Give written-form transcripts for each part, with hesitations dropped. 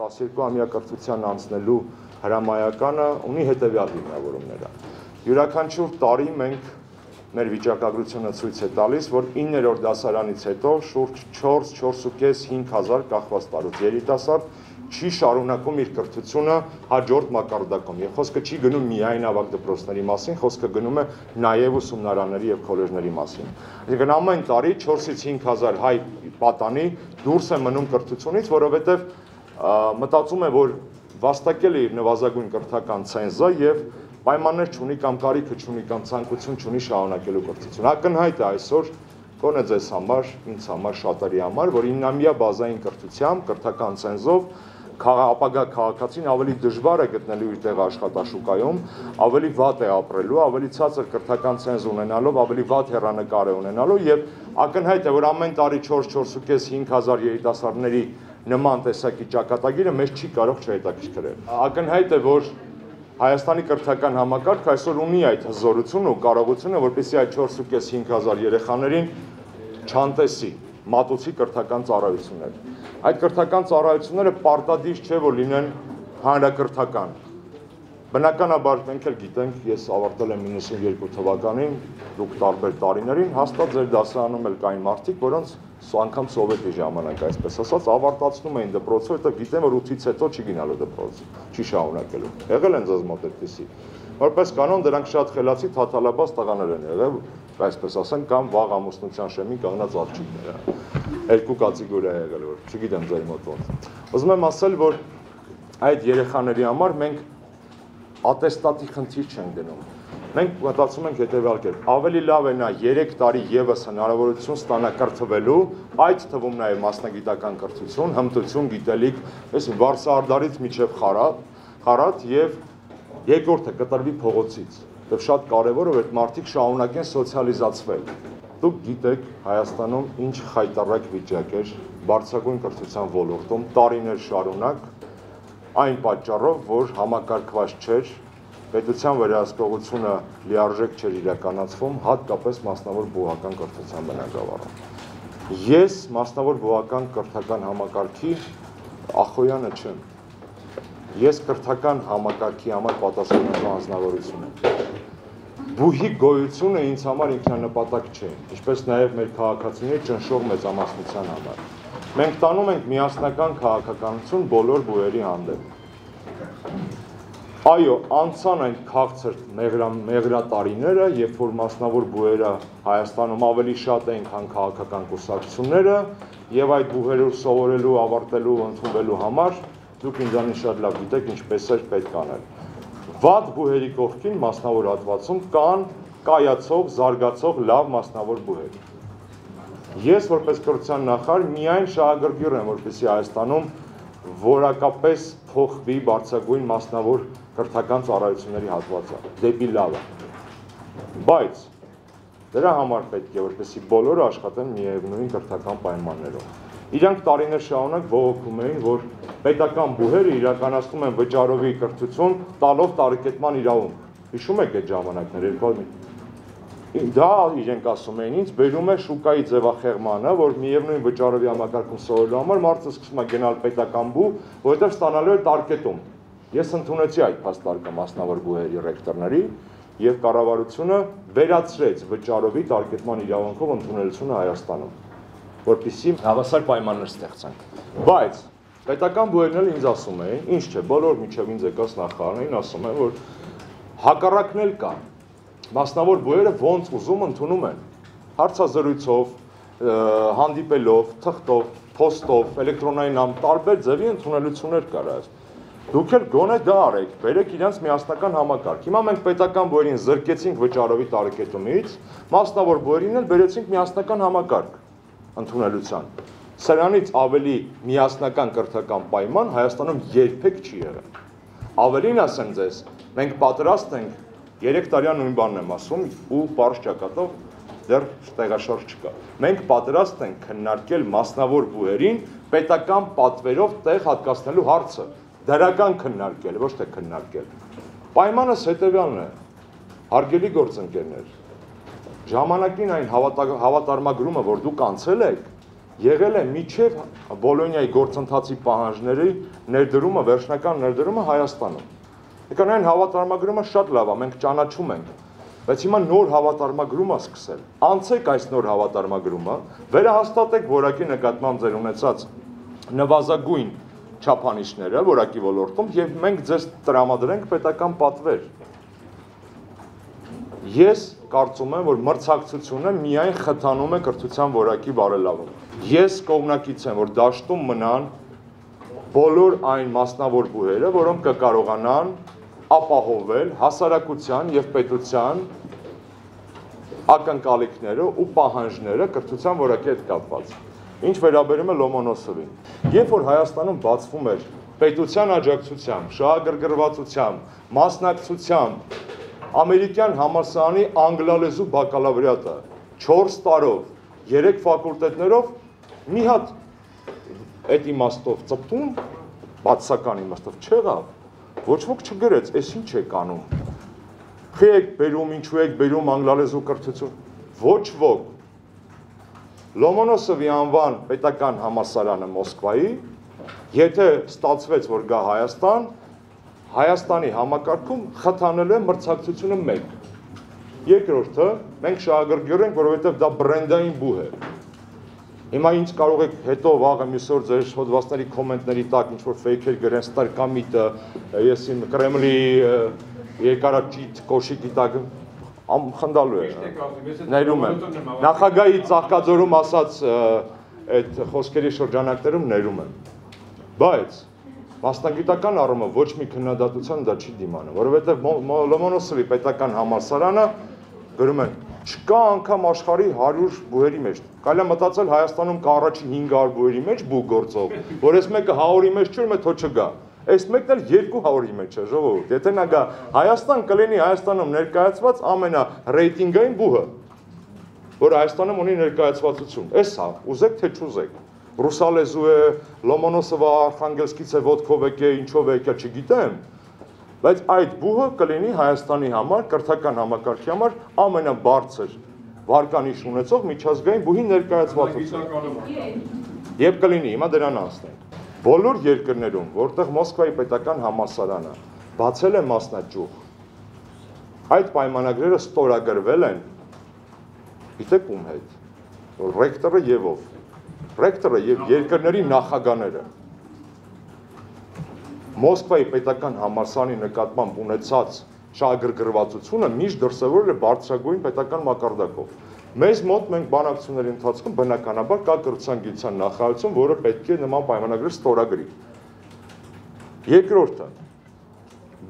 12-ամյա կրթության անցնելու հրամայականը ունի հետևյալ հիմնավորումները։ Յուրաքանչյուր տարի մենք մեր վիճակագրությունը ցույց է տալիս, որ 9-րդ դասարանից հետո շուրջ 4-4.5 հազար կախված տարուց երիտասարդ չի շարունակում իր կրթությունը հաջորդ մակարդակում։ Եվ խոսքը չի գնում միայն ավագ դպրոցների մասին, խոսքը գնում է նաև ուսումնարանների եւ քոլեջների մասին։ Այսինքն ամեն տարի 4-ից 5 հազար հայ պատանի դուրս է մնում կրթությունից, որովհետեւ մտածում է, որ վաստակել է իր նվազագույն կրթական ցենզը եւ պայմաններ չունի կամ կարիքը չունի կամ ցանկություն չունի շարունակելու կրթություն։ Ակնհայտ է այսօր գոնե ձեզ համար, ինձ համար, շատերի համար, որ 9-ամյա բազային կրթությամբ, կրթական ցենզով ապագա քաղաքացին ավելի դժվար է գտնելու իր տեղը աշխատաշուկայում, ավելի վատ է ապրելու, ավելի ցածր կրթական ցենզ ունենալով, ավելի վատ հեռանկար է ունենալու եւ ակնհայտ է, որ ամեն տարի 4-4.5 հազար երիտասարդների նման տեսակի ճակատագիրը մեզ չի կարող չհետաքրքրել։ Ակնհայտ է, որ Հայաստանի կրթական համակարգ այսօր ունի այդ հզորությունը ու կարողությունը, որպեսզի այդ 4.5 հազար երեխաներին չանտեսի, մատուցի կրթական ծառայություններ։ Այդ կրթական ծառայությունները պարտադիր չէ, որ լինեն հանրակրթական։ Բնականաբար մենք էլ գիտենք, ես ավարտել եմ 92 թվականին, դուք տարբեր տարիներին, հաստատ ձեր դասարանում էլ կային մարդիկ, որոնց անգամ սովետի ժամանակ, այսպես ասած, ավարտացնում էին դպրոցը, որտեղ գիտեն, որ 8-ից հետո չի գնալու դպրոց, չի շարունակելու։ Եղել են ձեզ մոտ այդպիսի։ Որպես կանոն դրանք շատ խելացի թաթալաբաց տղաներ են եղել, այսպես ասենք, կամ վաղ ամուսնության շեմին կանգնած աղջիկները։ Երկու կատեգորիա է եղել, որ չգիտեմ ձեր մոտ ոնց։ Ուզում եմ ասել, որ այդ երեխաների համար մենք ատեստատի խնդիր չենք դնում։ Մենք մտածում ենք հետևյալ կերպ, ավելի լավ է նա 3 տարի եւս հնարավորություն ստանա կրթվելու, այդ թվում նաեւ մասնագիտական կրթություն, հմտություն, գիտելիք, այսինքն վարսահարդարից միջև խարատ եւ երկրորդը կտրվի փողոցից։ Եվ շատ կարեւոր է, որ այդ մարդիկ շարունակեն սոցիալիզացվել։ Դուք գիտեք Հայաստանում ինչ խայտառակ վիճակ էր բարձրագույն կրթության ոլորտում տարիներ շարունակ, այն պատճառով, որ համակարգված չէր, պետության վերահսկողությունը լիարժեք չէր իրականացվում, հատկապես մասնավոր բուհական կրթության բնագավառում։ Ես մասնավոր բուհական կրթական համակարգի ախոյանը չեմ։ Ես կրթական համակարգի համար պատասխանատու անձնավորություն եմ։ Բուհի գոյությունը ինձ համար ինքնանպատակ չէ, ինչպես նաև մեր քաղաքացիների ճնշող մեծամասնության համար։ Մենք տանում ենք միասնական քաղաքականություն բոլոր բուհերի հանդեպ։ Այո, անցան այն քաղցր մեղրատարիները, երբ որ մասնավոր բուհերը Հայաստանում ավելի շատ էին, քան քաղաքական կուսակցությունները, եւ այդ բուհերով սովորելու, ավարտելու, ընդունվելու համար դուք ինձանից շատ լավ գիտեք, ինչպես էր պետք անել։ Վատ բուհերի կողքին մասնավոր հատվածում կան կայացող, զարգացող լավ մասնավոր բուհեր։ Ես որպես կրթության նախարար միայն շահագրգիռ եմ, որպեսզի Հայաստանում որակապես փոխվի բարձրագույն մասնավոր կրթական ծառայությունների հատվածը դեպի լավը։ Բայց դրա համար պետք է, որպեսզի բոլորը աշխատեն միևնույն կրթական պայմաններով։ Իրանք տարիներ շարունակ բողոքում էին, որ պետական բուհերը իրականացնում են վճարովի կրթություն, տալով տարեկետման իրավունք։ Հիշում եք այդ ժամանակները, դա իրենք ասում էին, ինձ բերում է շուկայի ձևախեղմանը, որ միևնույն վճարովի համակարգում սովորելու համար մարդը սկսում է գնալ պետական բու, որովհետև ստանալու է տարկետում։ Ես ընդունեցի այդ փաստարկը մասնավոր բուհերի ռեկտորների եւ կառավարությունը վերացրեց վճարովի տարկետման իրավունքով ընդունելությունը Հայաստանում, որպեսզի հավասար պայմաններ ստեղծենք։ Բայց պետական բուհերն էլ ինձ ասում էին, ինչ չէ, բոլոր միջև ինձ եկած նախարարներին ասում են, որ հակառակն էլ կա։ Մասնավոր բուհերը ոնց ուզում ընդունում են, հարցազրույցով, հանդիպելով, թղթով, փոստով, էլեկտրոնային տարբեր ձևի ընդունելություններ կար այս։ Դուք էլ գոնե դա արեք, բերեք իրենց միասնական համակարգ։ Հիմա մենք պետական բուհերին զրկեցինք վճարովի տարեկետումից, մասնավոր բուհերին էլ բերեցինք միասնական համակարգ ընդունելության։ Սրանից ավելի միասնական կրթական պայման Հայաստանում երբեք չի եղել։ Ավելին ասեմ ձեզ, մենք պատրաստ ենք 3 տարյա նույն բանն եմ ասում ու պարզ ճակատով դեռ տեղաշարժ չկա։ Մենք պատրաստ ենք քննարկել մասնավոր բուհերին պետական պատվերով տեղ հատկացնելու հարցը, դրական քննարկել, ոչ թե քննարկել։ Պայմանս հետևյալն է, հարգելի գործընկերներ, ժամանակին այն հավատարմագրումը, որ դուք անցել եք, եղել է միջև Բոլոնիայի գործընթացի պահանջների ներդրումը, վերջնական ներդրումը Հայաստանում։ Եկան այն հավատարմագրումը շատ լավ է, մենք ճանաչում ենք, բայց հիմա նոր հավատարմագրում է սկսել։ Անցեք այս նոր հավատարմագրումը, վերահաստատեք որակի նկատմամբ ձեր ունեցած նվազագույն չափանիշները որակի ոլորտում եւ մենք ձեզ տրամադրենք պետական պատվեր։ Ես կարծում եմ, որ մրցակցությունը միայն խթանում է կրթության որակի բարելավում։ Ես կողմնակից եմ, որ դաշտում մնան բոլոր այն մասնավոր բուհերը, որոնք կկարողանան ապահովել հասարակության եւ պետության ակնկալիքները ու պահանջները կրթության որակի հետ կապված։ Ինչ վերաբերում է Լոմոնոսովին, երբ որ Հայաստանում բացվում էր պետության աջակցությամբ, շահագրգռվածությամբ, մասնակցությամբ ամերիկյան համալսարանի անգլալեզու բակալավրիատը 4 տարով, 3 ֆակուլտետներով մի հատ այդ իմաստով ծպտում, բացական իմաստով չեղավ, ոչ ոք չգրեց, այս ինչ եք անում, եք բերում, ինչու եք բերում անգլալեզու կրթություն, ոչ ոք։ Լոմոնոսովի անվան պետական համալսարանը Մոսկվայի, եթե ստացվեց, որ գա Հայաստան, Հայաստանի համակարգում խթանել է մրցակցությունը 1։ Երկրորդը, մենք շահագրգիռ ենք, որովհետև դա բրենդային բուհ է։ Հիմա ինձ կարող եք հետո վաղը մյուս օր ձեր հոդվածների կոմենտների տակ ինչ-որ ֆեյքեր գրեն, ստարկամիտը, ես իմ Կրեմլի երկարաճիտ կոշիկի տակ խնդալու է։ Ներում եմ։ Նախագահի Ծաղկաձորում ասած այդ խոսքերի շրջանակներում ներում եմ։ Բայց մասնագիտական առումով ոչ մի քննադատության դա չի դիմանում, որովհետև Լոմոնոսովի պետական համալսարանը գրում են չկա անգամ աշխարհի 100 բուհերի մեջ։ Կարելի է մտածել Հայաստանում կա առաջին 500 բուհերի մեջ բուհ գործող, որ այս մեկը 100-ի մեջ չուր մե թո չգա։ Այս մեկն էլ 200-ի մեջ է, ժողովուրդ։ Եթե նա գա Հայաստան, կլինի Հայաստանում ներկայացված ամենառեյտինգային բուհը, որ Հայաստանում ունի ներկայացվածություն։ Էս հա, ուզեք թե չուզեք։ Ռուսալեզու է, Լոմոնոսովը Արխանգելսկից է, ոտքով եկե, ինչով եկե, չգիտեմ, բայց այդ բուհը կլինի Հայաստանի համար, կրթական համակարգի համար ամենաբարձր վարկանիշ ունեցող միջազգային բուհի ներկայացվածություն։ Եվ կլինի, հիմա դրան անցնենք։ Բոլոր երկրներում, որտեղ Մոսկվայի պետական համալսարանը բացել է մասնաճյուղ, այդ պայմանագրերը ստորագրվել են, գիտեք ում հետ, ռեկտորը եւ ով։ Ռեկտորը եւ երկրների նախագահները Մոսկվայի պետական համալսարանի նկատմամբ ունեցած շահագրգռվածությունը միշտ դրսևորել է բարձրագույն պետական մակարդակով։ Մեզ մոտ մենք բանակցությունների ընթացքում բնականաբար կա կրթության գիտության նախարարություն, որը պետք է նման պայմանագրեր ստորագրի։ Երկրորդը,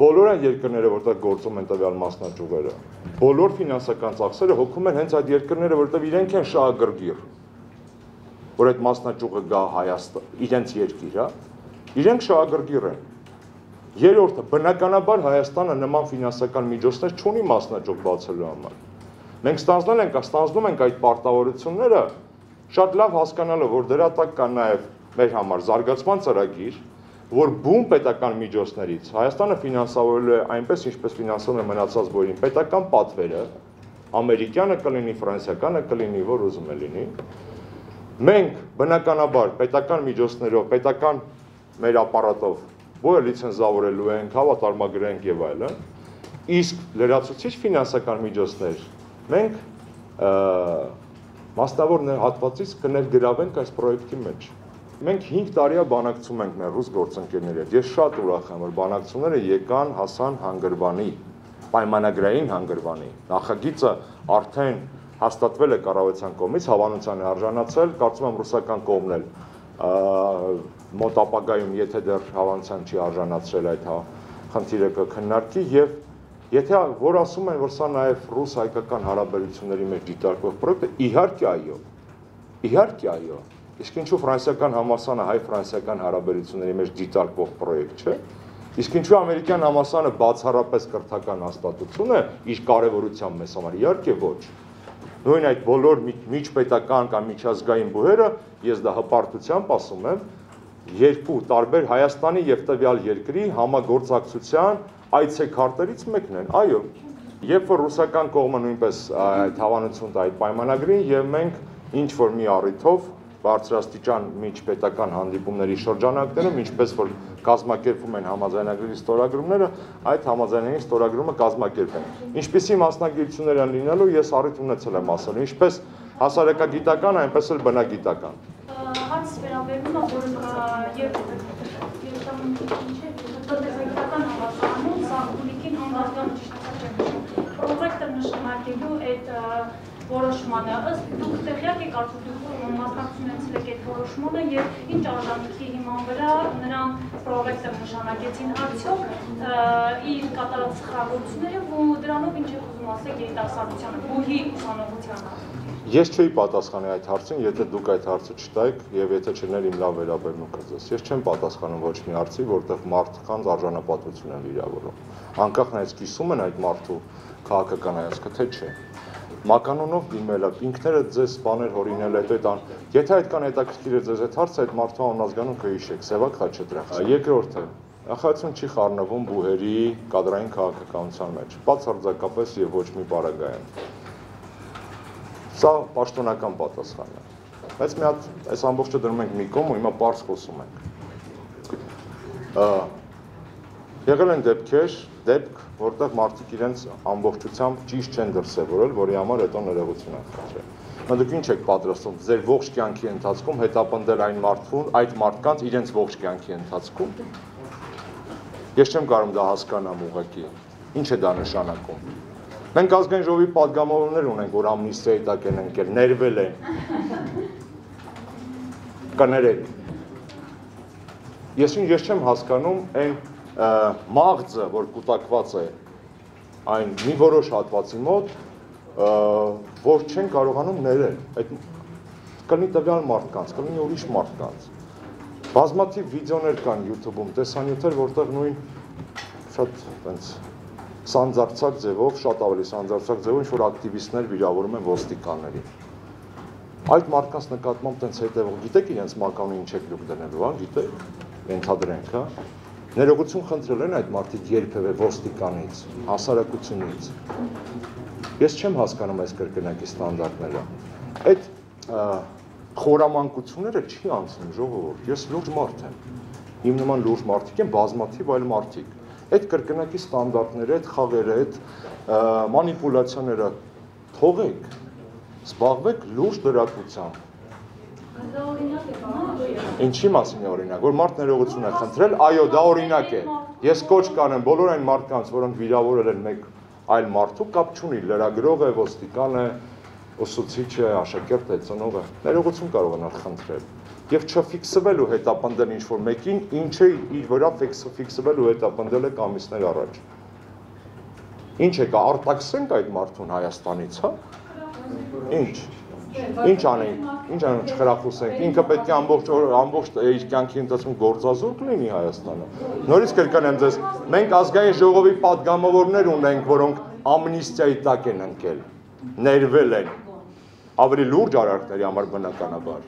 բոլոր այն երկրները, որտեղ գործում են տվյալ մասնաճյուղերը, բոլոր ֆինանսական ծախսերը հոգում են հենց այդ երկրները, որտեղ իրենք են շահագրգիռ, որ այդ մասնաճյուղը գա Հայաստան, իրենց երկիր, հա, իրենք շահագրգիռ են։ Երրորդը, բնականաբար Հայաստանը նման ֆինանսական միջոցներ չունի մասնաճյուղ բացելու համար։ Մենք ստանձնում ենք այդ պարտավորությունները, շատ լավ հասկանալով, որ դրա տակ կա նաև մեր համար զարգացման ծրագիր, որ բուն պետական միջոցներից Հայաստանը ֆինանսավորելու է այնպես, ինչպես ֆինանսում է մնացած բույրին, պետական պատվերը, ամերիկյանը կլինի, ֆրանսիականը կլինի, որ ուզում է լինի։ Մենք բնականաբար պետական միջոցներով, պետական մեր ապարատով բույրը լիցենզավորելու ենք, հավատարմագրենք եւ այլն, իսկ լրացուցիչ ֆինանսական միջոցներ մենք մասնավոր հատվածից կներգրավենք այս պրոյեկտի մեջ։ Մենք 5 տարիա բանակցում ենք մեր ռուս գործընկերների հետ։ Ես շատ ուրախ եմ, որ բանակցությունները եկան, հասան հանգրվանի, պայմանագրային հանգրվանի։ Նախագիծը արդեն հաստատվել է կառավարության կողմից, հավանության է արժանացել, կարծում եմ ռուսական կողմն էլ մոտ ապագայում, եթե դեռ հավանության չի արժանացրել այդ խնդիրը կքննարկի եւ եթե որ ասում են, որ սա նաեւ ռուս-հայկական հարաբերությունների մեջ դիտարկվող պրոյեկտ է, իհարկե այո։ Իսկ ինչու ֆրանսիական համալսարանը հայ-ֆրանսիական հարաբերությունների մեջ դիտարկվող պրոյեկտ չէ։ Իսկ ինչու ամերիկյան համալսարանը բացառապես կրթական հաստատություն է իր կարևորությամբ մեզ համար, իհարկե ոչ։ Նույն այդ բոլոր միջպետական կամ միջազգային բուհերը, ես դա հպարտությամբ ասում եմ, երկու տարբեր Հայաստանի եւ տվյալ երկրի համագործակցության այցեքարտերից մեկն են, այո։ Երբ որ ռուսական կողմը նույնպես այդ հավանություն տա այդ պայմանագրին եւ մենք ինչ որ մի առիթով բարձրաստիճան միջպետական հանդիպումների շրջանակներում, ինչպես որ կազմակերպվում են համաձայնագրերի ստորագրումները, այդ համաձայնագրերի ստորագրումը կազմակերպեն։ Ինչպիսի մասնագիտություններ են լինելու, ես առիթ ունեցել եմ ասել, ինչպես հասարակագիտական, այնպես էլ բնագիտական։ Հարց վերաբերում է, որ տնտեսագիտական համալսարանում Սաղմուլիկին անվազգան պրոյեկտը նշանակելու այդ որոշմանը, ըստ դուք տեղյակ եք արդյոք դուք մասնակցություն եք այդ որոշմանը եւ ինչ արժանիքի հիման վրա նրան պրոյեկտը նշանակեցին արդյոք իր կատարած սխալությունները ու դրանով ինչ եք ուզում ասել երիտասարդությանը, բուհի ուսանողությանը։ Ես չէի պատասխանի այդ հարցին, եթե դուք այդ հարցը չտայիք եւ եթե չներ իմ լավ վերաբերմունքը ձեզ։ Ես չեմ պատասխանում ոչ մի հարցի, որտեղ մարդկանց արժանապատվություն են վիրավորում։ Անկախ նայած կիսում են այդ մարդու քաղաքական հայացքը, թե չէ։ Մականունով դիմելը, ինքներդ ձեզ բաներ հորինել հետո այդ եթե այդքան հետաքրքիր է ձեզ այդ հարցը, այդ մարդու անազգանում կհիշեք, Սևակ Խաչատրյան։ Երկրորդը, ախացություն չի խառնվում բուհերի կադրային քաղաքականության մեջ, բացարձակապես եւ ոչ մի պարագայում։ Սա պաշտոնական պատասխանն է։ Բայց մի հատ այս ամբողջը դնում ենք մի կողմ ու հիմա պարզ խոսում ենք։ Եղել են դեպք, որտեղ մարդիկ իրենց ամբողջությամբ ճիշտ չեն դրսևորել, որի համար հետո ներողություն են խնդրել։ Հիմա դուք ինչ եք պատրաստում ձեր ողջ կյանքի ընթացքում հետապնդել այն մարդուն, այդ մարդկանց իրենց ողջ կյանքի ընթացքում։ Ես չեմ կարող դա հասկանամ ուղղակի։ Ինչ է դա նշանակում։ Մենք ազգային ժողովի պատգամավորներ ունենք, որ ամնիստիայի տակ են ընկել, ներվել են։ Կներեք։ Ես չեմ հասկանում այն մաղձը, որ կուտակված է այն մի որոշ հատվածի մոտ, որ չեն կարողանում ներել։ Այդ կլինի տվյալ մարդկանց, կլինի ուրիշ մարդկանց։ Բազմաթիվ վիդեոներ կան YouTube-ում, տեսանյութեր, որտեղ նույն շատ այնց սանձարձակ ձևով, շատ ավելի սանձարձակ ձևով ինչ-որ ակտիվիստներ վիրավորում են ոստիկաններին։ Այդ մարդկանց նկատմամբ տենց հետևող, գիտեք իրենց մականունը ինչ եք դուք դնելու, հա, գիտեք, ենթադրենք, հա։ Ներողություն խնդրել են այդ մարդիկ երբևէ ոստիկանից, հասարակությունից։ Ես չեմ հասկանում այս կրկնակի ստանդարտները։ Այդ խորամանկությունները չի անցնում ժողովուրդ, ես լուրջ մարդ եմ։ Իմ նման լուրջ մարդիկ են բազմաթիվ այլ մարդիկ։ Այդ կրկնակի ստանդարտները, այդ խաղերը, այդ մանիպուլյացիաները թողեք, զբաղվեք լուրջ լրատվությամբ։ Ինչի մասին է օրինակ, որ մարդ ներողություն է խնդրել, այո, դա օրինակ է։ Ես կոչ կանեմ բոլոր այն մարդկանց, որոնք վիրավորել են մեկ այլ մարդու, կապ չունի, լրագրող է, ոստիկան է, ուսուցիչ է, աշակերտ է, ծնող է, ներողություն կարող են խնդրել։ Եվ չֆիքսվելու հետապնդել ինչ-որ մեկին, ինչը իր վրա ֆիքսվելու հետապնդել է ամիսներ առաջ։ Ինչ է կա, արտաքսենք այդ մարդուն Հայաստանից, հա։ Ինչ անենք, չխրախուսենք, ինքը պետք է ամբողջ իր կյանքի ընթացքում գործազուրկ լինի Հայաստանը։ Նորից կրկնեմ ձեզ, մենք ազգային ժողովի պատգամավորներ ունենք, որոնք ամնիստիայի տակ են ընկել, ներվել են, ավելի լուրջ արարքների համար բնականաբար։